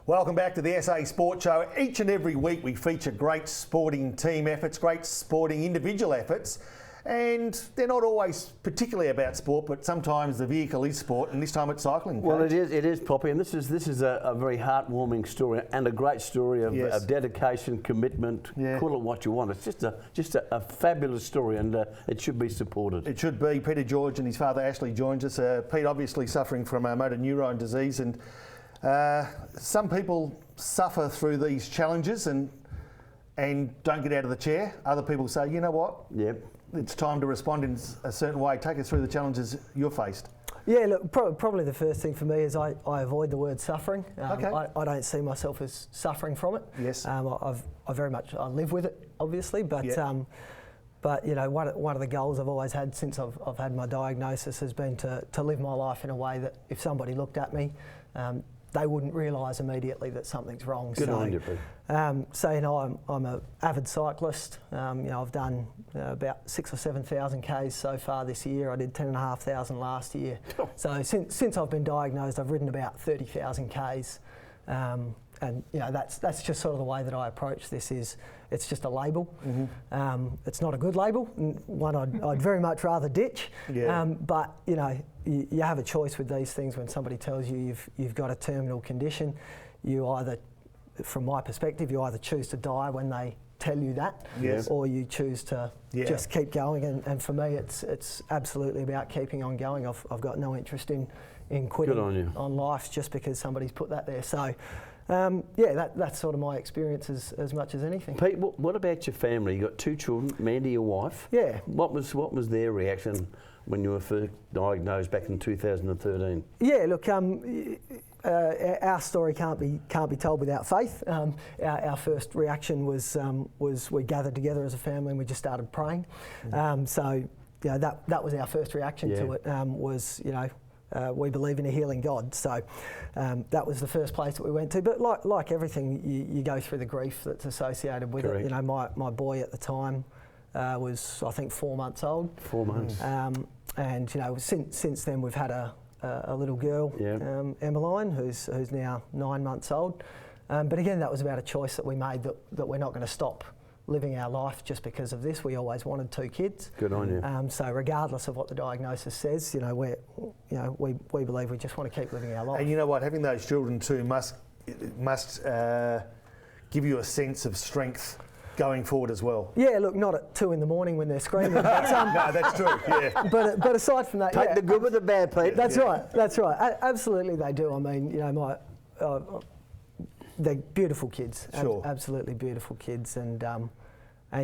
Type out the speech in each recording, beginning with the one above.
Welcome back to the SA Sport Show. Each and every week we feature great sporting team efforts, great sporting individual efforts, and they're not always particularly about sport, but sometimes the vehicle is sport, and this time it's cycling. Well, it is, Poppy, and this is a very heartwarming story and a great story of dedication, commitment. Call it what you want. It's just a fabulous story, and it should be supported. It should be. Peter George and his father Ashley joins us. Pete obviously suffering from motor neurone disease, and some people suffer through these challenges and don't get out of the chair. Other people say, you know what? Yep. It's time to respond in a certain way. Take us through the challenges you're faced. Yeah, look, probably the first thing for me is I avoid the word suffering. Okay. I don't see myself as suffering from it. Yes. I very much live with it, obviously, but but you know, one of the goals I've always had since I've had my diagnosis has been to live my life in a way that if somebody looked at me, they wouldn't realise immediately that something's wrong. Good on you, Pete. So you know, I'm an avid cyclist. You know, I've done about 6,000 or 7,000 k's so far this year. I did 10,500 last year. So since I've been diagnosed, I've ridden about 30,000 k's. And you know, that's just sort of the way that I approach this. It's just a label. Mm-hmm. It's not a good label, one I'd very much rather ditch. Yeah. But you know, you have a choice with these things. When somebody tells you you've got a terminal condition, you either, from my perspective, you either choose to die when they tell you that, or you choose to just keep going. And for me, it's absolutely about keeping on going. I've got no interest in quitting on life just because somebody's put that there. So. That's sort of my experience as much as anything. Pete, what about your family? You got two children, Mandy, your wife. Yeah. What was their reaction when you were first diagnosed back in 2013? Yeah, look, our story can't be told without faith. Our first reaction was we gathered together as a family and we just started praying. So you know, that was our first reaction to it. Was, you know. We believe in a healing God, so that was the first place that we went to. But like everything, you go through the grief that's associated with it. You know, my boy at the time was, I think, 4 months old. 4 months. And you know, since then we've had a little girl, Emmeline, who's now 9 months old. But again, that was about a choice that we made that we're not going to stop living our life just because of this. We always wanted 2 kids. Good on you. So regardless of what the diagnosis says, you know, we believe we just want to keep living our life. And you know what? Having those children too must give you a sense of strength going forward as well. Yeah, look, not at 2 in the morning when they're screaming. No, that's true. Yeah. But aside from that, take the good with the bad, Pete. That's right. That's right. Absolutely, they do. I mean, you know, they're beautiful kids. Sure. Absolutely beautiful kids, and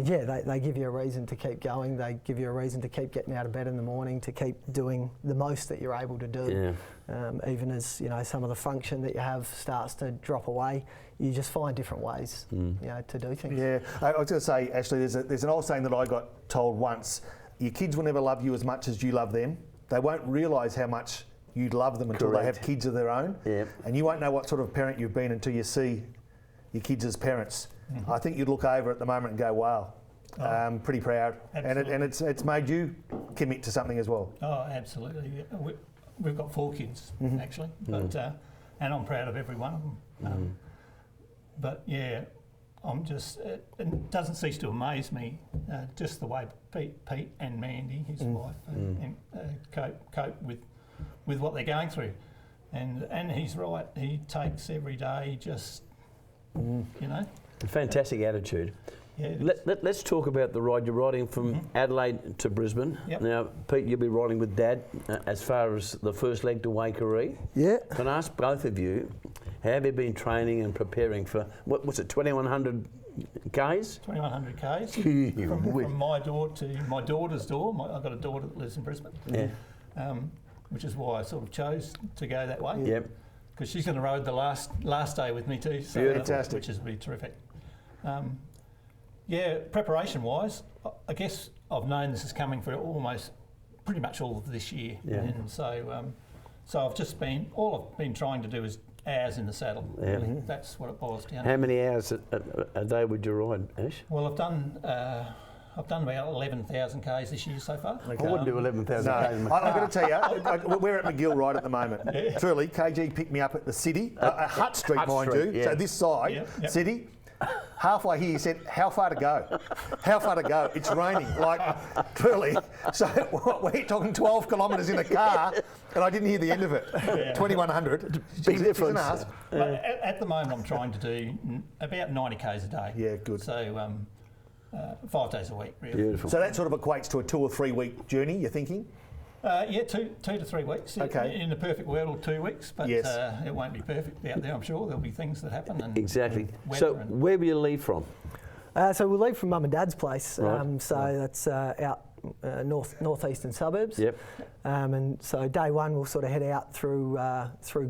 yeah, they give you a reason to keep going. They give you a reason to keep getting out of bed in the morning, to keep doing the most that you're able to do. Yeah. Even as, you know, some of the function that you have starts to drop away, you just find different ways, you know, to do things. Yeah, I was going to say, Ashley, there's an old saying that I got told once: your kids will never love you as much as you love them. They won't realise how much you love them until they have kids of their own. Yep. And you won't know what sort of parent you've been until you see your kids as parents. Mm-hmm. I think you'd look over at the moment and go, wow, pretty proud. Absolutely. And it's made you commit to something as well. Oh, absolutely. We've got 4 kids, actually, but and I'm proud of every one of them. But yeah, I'm just, it doesn't cease to amaze me just the way Pete and Mandy, his wife, cope with what they're going through. And he's right, he takes every day just, you know. A fantastic attitude. Yeah, let's talk about the ride. You're riding from Adelaide to Brisbane. Yep. Now, Pete, you'll be riding with Dad as far as the first leg to Waikerie. Yeah. Can I ask both of you, have you been training and preparing for, what was it, 2,100 Ks? 2,100 Ks. from my door to my daughter's door. I've got a daughter that lives in Brisbane. Yeah. Which is why I sort of chose to go that way. Yep. Because she's going to ride the last day with me too. So fantastic. Which is be terrific. Yeah, preparation-wise, I guess I've known this is coming for pretty much all of this year. Yeah. And so I've just all I've been trying to do is hours in the saddle. Yeah. Really. That's what it boils down to. How many hours a day would you ride, Ash? Well, I've done I've done about 11,000 k's this year so far. Okay. I wouldn't do 11,000 no. k's in my I've car. got to tell you, we're at McGill right at the moment. Yeah. Truly, KG picked me up at the city, Hutt Street, mind you. Yeah. So this side, city. Halfway here, he said, "How far to go? How far to go? It's raining." Like, truly. So we're talking 12 kilometres in a car, and I didn't hear the end of it. 2,100. Big difference. But at the moment, I'm trying to do about 90 k's a day. Yeah, good. So 5 days a week, really. Beautiful. So that sort of equates to a 2 or 3 week journey, you're thinking? Yeah, 2 to 3 weeks. Okay. In a perfect world, 2 weeks, but yes. It won't be perfect out there, I'm sure. There'll be things that happen. And exactly. So where will you leave from? So we'll leave from Mum and Dad's place. Right. That's out northeastern suburbs. Yep. And so day one we'll sort of head out through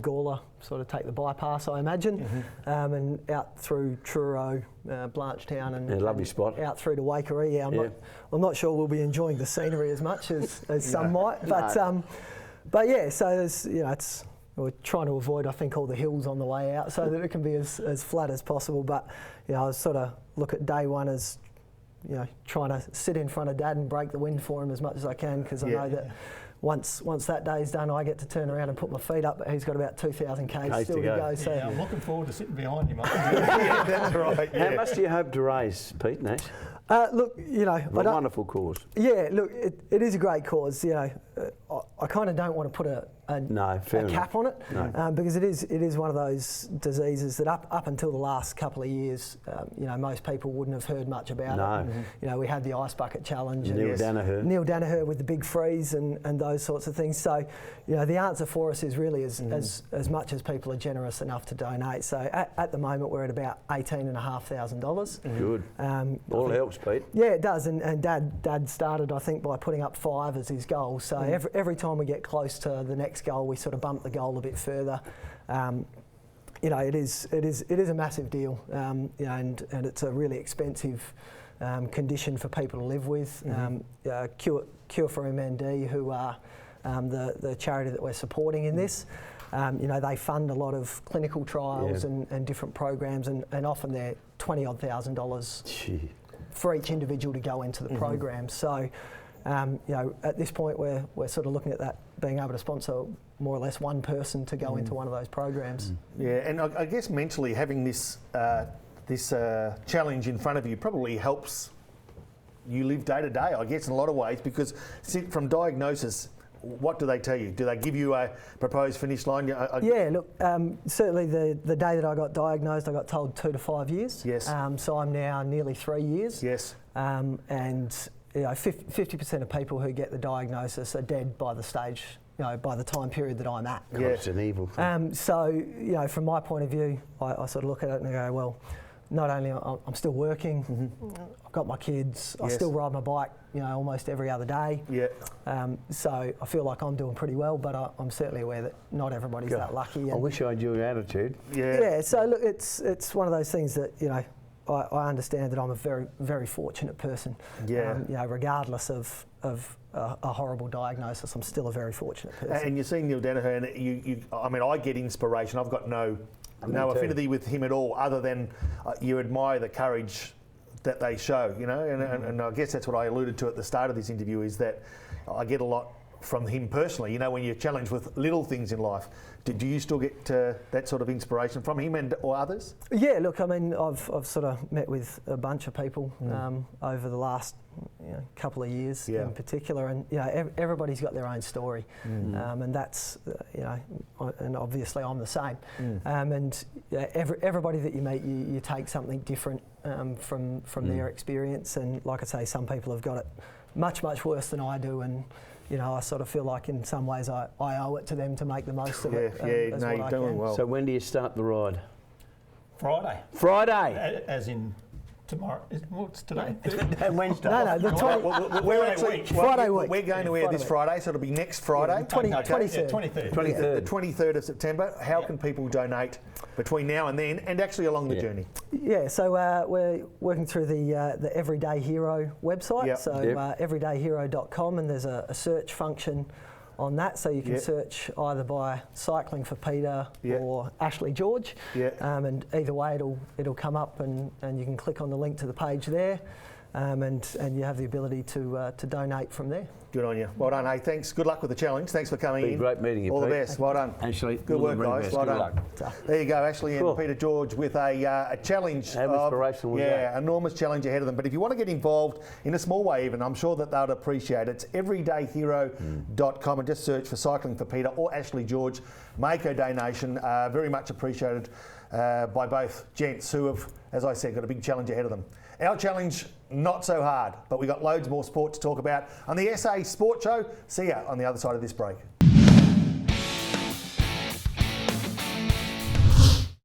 Gawler, sort of take the bypass, I imagine, and out through Truro, Blanchetown, and lovely spot. Out through to Waikerie. Yeah, I'm not sure we'll be enjoying the scenery as much as some might, but yeah. So there's, we're trying to avoid, I think, all the hills on the way out, so that it can be as flat as possible. But I sort of look at day one as trying to sit in front of Dad and break the wind for him as much as I can, because I know that once that day's done, I get to turn around and put my feet up, but he's got about 2,000 k's still to go. So I'm looking forward to sitting behind him. Yeah, that's right. Yeah. How much do you hope to raise, Pete, Nash? Look, a wonderful cause. Yeah, look, it is a great cause. I kind of don't want to put a cap on it, because it is one of those diseases that up until the last couple of years, most people wouldn't have heard much about it. We had the Ice Bucket Challenge, and Neil Danaher with the big freeze and those sorts of things. So, the answer for us is really as much as people are generous enough to donate. So at the moment we're at about $18,500. Good. All helps, Pete. Yeah, it does. And Dad started, I think, by putting up 5 as his goal. So every time we get close to the next goal, we sort of bump the goal a bit further. It is a massive deal, and it's a really expensive condition for people to live with. Cure for MND, who are the charity that we're supporting in this, they fund a lot of clinical trials and different programs, and often they're $20,000 for each individual to go into the program. So, at this point we're sort of looking at that, being able to sponsor more or less one person to go into one of those programs. Yeah, and I guess mentally having this challenge in front of you probably helps you live day to day, I guess, in a lot of ways, because from diagnosis, what do they tell you? Do they give you a proposed finish line? Yeah, look, certainly the day that I got diagnosed, I got told 2 to 5 years. Yes. So I'm now nearly 3 years. Yes. And 50% of people who get the diagnosis are dead by the stage, by the time period that I'm at. God, it's an evil thing. So, from my point of view, I sort of look at it and I go, well, not only I'm still working, I've got my kids, I still ride my bike, almost every other day. Yeah. So I feel like I'm doing pretty well, but I'm certainly aware that not everybody's that lucky. I wish I had your attitude. Yeah. Yeah. So look, it's one of those things that I understand that I'm a very, very fortunate person. Yeah. Regardless of a horrible diagnosis, I'm still a very fortunate person. And you're seeing Neil Danaher, and I get inspiration. I've got no affinity with him at all, other than you admire the courage that they show, and I guess that's what I alluded to at the start of this interview, is that I get a lot from him personally, when you're challenged with little things in life. Do you still get that sort of inspiration from him or others? Yeah, look, I've sort of met with a bunch of people over the last couple of years in particular, and everybody's got their own story, and that's and obviously I'm the same, and everybody that you meet, you take something different from their experience, and like I say, some people have got it much worse than I do, and I sort of feel like in some ways I owe it to them to make the most of it. You're doing well. So when do you start the ride? Friday. As in tomorrow. What's today? Wednesday. No, the 20th. We're actually Friday week. We're going to air this Friday, so it'll be next Friday. 23rd. 23rd. The 23rd of September. How can people donate between now and then, and actually along the journey? Yeah, so we're working through the Everyday Hero website, so everydayhero.com, and there's a search function on that, so you can search either by Cycling for Peter or Ashley George, and either way it'll come up, and you can click on the link to the page there. and you have the ability to donate from there. Good on you. Well done. Hey, thanks. Good luck with the challenge. Thanks for coming in. Great meeting you, All Pete. the best. Well done. Ashley, good work, guys. Well done. There you go, Ashley and Peter George with a challenge. How inspirational was that? Enormous challenge ahead of them. But if you want to get involved in a small way even, I'm sure that they'd appreciate it. It's everydayhero.com and just search for Cycling for Peter or Ashley George. Make a donation. Very much appreciated by both gents who have, as I said, got a big challenge ahead of them. Our challenge, not so hard, but we got loads more sport to talk about on the SA Sport Show. See ya on the other side of this break.